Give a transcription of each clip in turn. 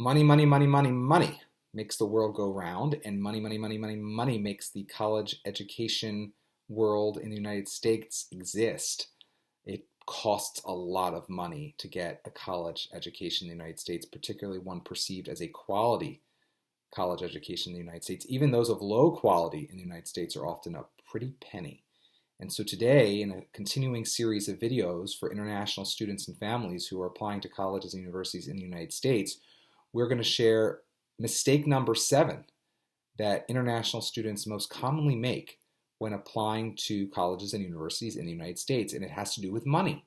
Money, money, money, money, money makes the world go round, and money, money, money, money, money makes the college education world in the United States exist. It costs a lot of money to get a college education in the United States, particularly one perceived as a quality college education in the United States. Even those of low quality in the United States are often a pretty penny. And so today, in a continuing series of videos for international students and families who are applying to colleges and universities in the United States, we're going to share mistake number 7 that international students most commonly make when applying to colleges and universities in the United States, and it has to do with money.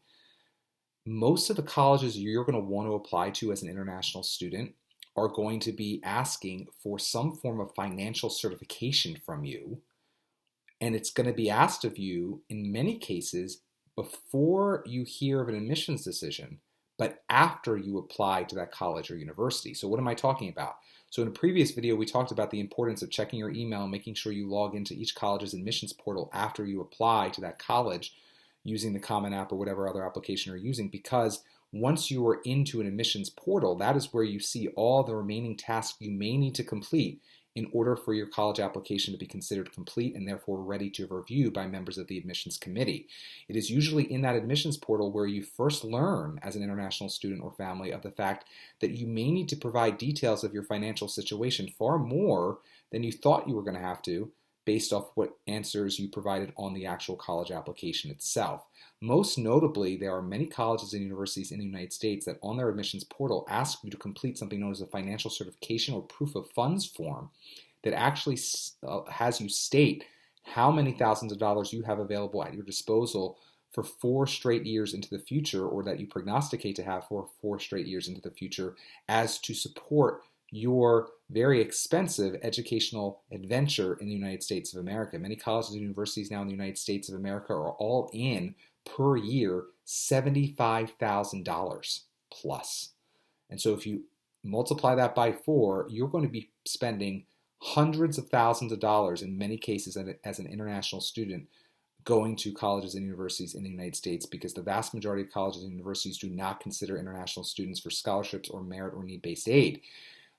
Most of the colleges you're going to want to apply to as an international student are going to be asking for some form of financial certification from you, and it's going to be asked of you in many cases before you hear of an admissions decision, but after you apply to that college or university. So what am I talking about? So in a previous video, we talked about the importance of checking your email and making sure you log into each college's admissions portal after you apply to that college using the Common App or whatever other application you're using, because once you are into an admissions portal, that is where you see all the remaining tasks you may need to complete in order for your college application to be considered complete and therefore ready to review by members of the admissions committee. It is usually in that admissions portal where you first learn as an international student or family of the fact that you may need to provide details of your financial situation, far more than you thought you were going to have to, based off what answers you provided on the actual college application itself. Most notably, there are many colleges and universities in the United States that on their admissions portal ask you to complete something known as a financial certification or proof of funds form that actually has you state how many thousands of dollars you have available at your disposal for 4 straight years into the future, or that you prognosticate to have for 4 straight years into the future, as to support your very expensive educational adventure in the United States of America. Many colleges and universities now in the United States of America are all in per year $75,000 plus. And so if you multiply that by 4, you're going to be spending hundreds of thousands of dollars in many cases as an international student going to colleges and universities in the United States, because the vast majority of colleges and universities do not consider international students for scholarships or merit or need-based aid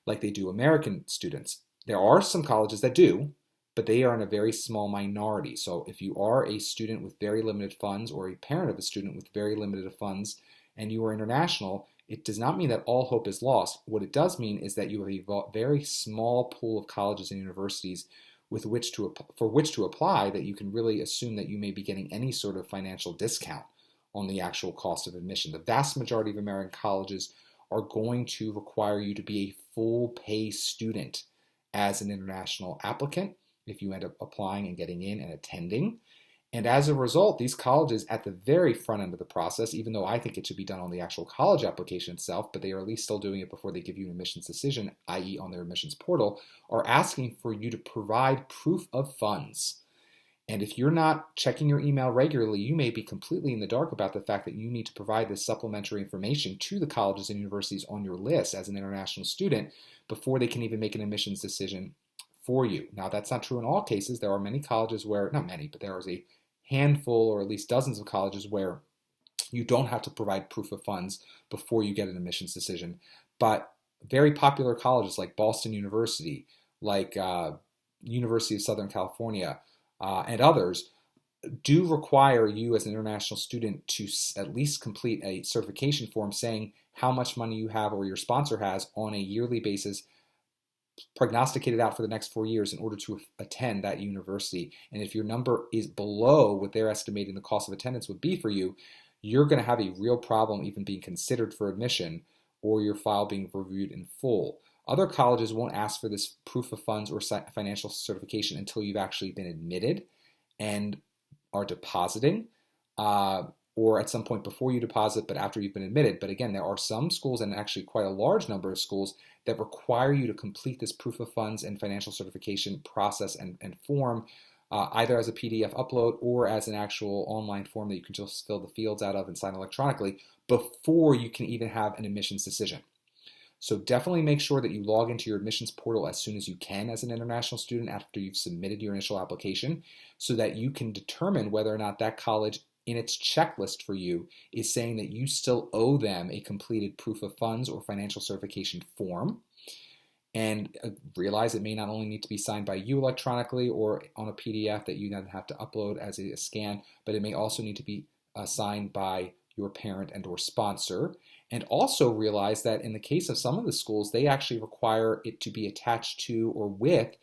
like they do American students. There are some colleges that do, but they are in a very small minority. So if you are a student with very limited funds, or a parent of a student with very limited funds, and you are international, it does not mean that all hope is lost. What it does mean is that you have a very small pool of colleges and universities for which to apply, that you can really assume that you may be getting any sort of financial discount on the actual cost of admission. The vast majority of American colleges are going to require you to be a full pay student as an international applicant if you end up applying and getting in and attending. And as a result, these colleges at the very front end of the process, even though I think it should be done on the actual college application itself, but they are at least still doing it before they give you an admissions decision, i.e. on their admissions portal, are asking for you to provide proof of funds. And if you're not checking your email regularly, you may be completely in the dark about the fact that you need to provide this supplementary information to the colleges and universities on your list as an international student before they can even make an admissions decision for you. Now, that's not true in all cases. There are many colleges where, not many, but there is a handful or at least dozens of colleges where you don't have to provide proof of funds before you get an admissions decision. But very popular colleges like Boston University, like University of Southern California, and others do require you as an international student to at least complete a certification form saying how much money you have or your sponsor has on a yearly basis, prognosticated out for the next 4 years in order to attend that university. And if your number is below what they're estimating the cost of attendance would be for you, you're going to have a real problem even being considered for admission or your file being reviewed in full. Other colleges won't ask for this proof of funds or financial certification until you've actually been admitted and are depositing, or at some point before you deposit, but after you've been admitted. But again, there are some schools, and actually quite a large number of schools, that require you to complete this proof of funds and financial certification process and form, either as a PDF upload or as an actual online form that you can just fill the fields out of and sign electronically before you can even have an admissions decision. So definitely make sure that you log into your admissions portal as soon as you can as an international student after you've submitted your initial application, so that you can determine whether or not that college in its checklist for you is saying that you still owe them a completed proof of funds or financial certification form. And realize it may not only need to be signed by you electronically or on a PDF that you then have to upload as a scan, but it may also need to be signed by your parent and or sponsor. And also realize that in the case of some of the schools, they actually require it to be attached to or with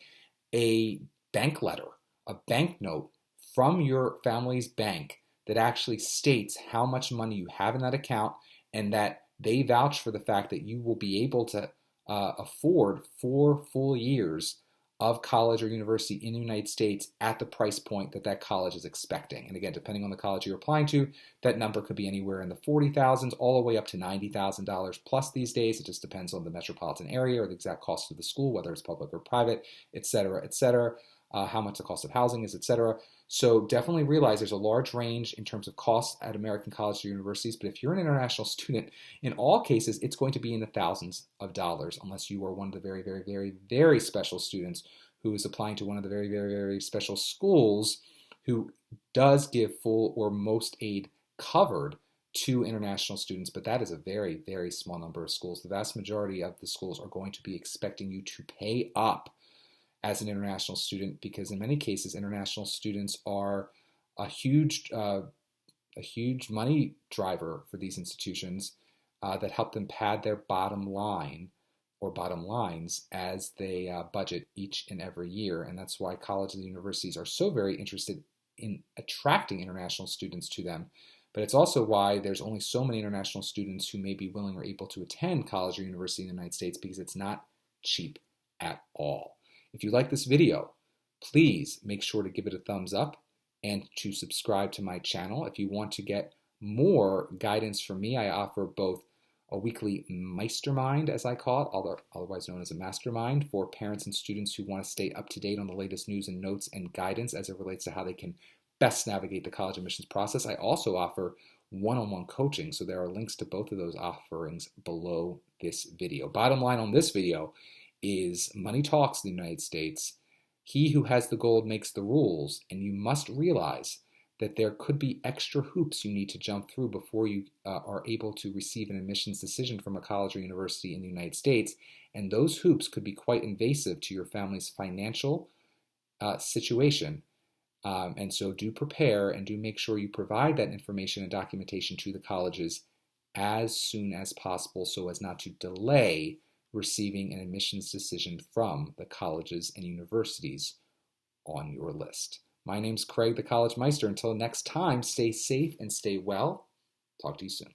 a bank letter, a bank note from your family's bank that actually states how much money you have in that account and that they vouch for the fact that you will be able to afford 4 full years of college or university in the United States at the price point that that college is expecting. And again, depending on the college you're applying to, that number could be anywhere in the $40,000s all the way up to $90,000 plus these days. It just depends on the metropolitan area or the exact cost of the school, whether it's public or private, et cetera, how much the cost of housing is, et cetera. So definitely realize there's a large range in terms of costs at American colleges or universities, but if you're an international student, in all cases, it's going to be in the thousands of dollars, unless you are one of the very, very, very, very special students who is applying to one of the very, very, very special schools who does give full or most aid covered to international students, but that is a very, very small number of schools. The vast majority of the schools are going to be expecting you to pay up as an international student, because in many cases, international students are a huge money driver for these institutions that help them pad their bottom line or bottom lines as they budget each and every year. And that's why colleges and universities are so very interested in attracting international students to them. But it's also why there's only so many international students who may be willing or able to attend college or university in the United States, because it's not cheap at all. If you like this video, please make sure to give it a thumbs up and to subscribe to my channel. If you want to get more guidance from me, I offer both a weekly Meistermind, as I call it, otherwise known as a mastermind, for parents and students who want to stay up to date on the latest news and notes and guidance as it relates to how they can best navigate the college admissions process. I also offer one-on-one coaching, so there are links to both of those offerings below this video. Bottom line on this video is money talks in the United States. He who has the gold makes the rules, and you must realize that there could be extra hoops you need to jump through before you are able to receive an admissions decision from a college or university in the United States, and those hoops could be quite invasive to your family's financial situation. And so do prepare and do make sure you provide that information and documentation to the colleges as soon as possible so as not to delay receiving an admissions decision from the colleges and universities on your list. My name's Craig, the CollegeMeister. Until next time, stay safe and stay well. Talk to you soon.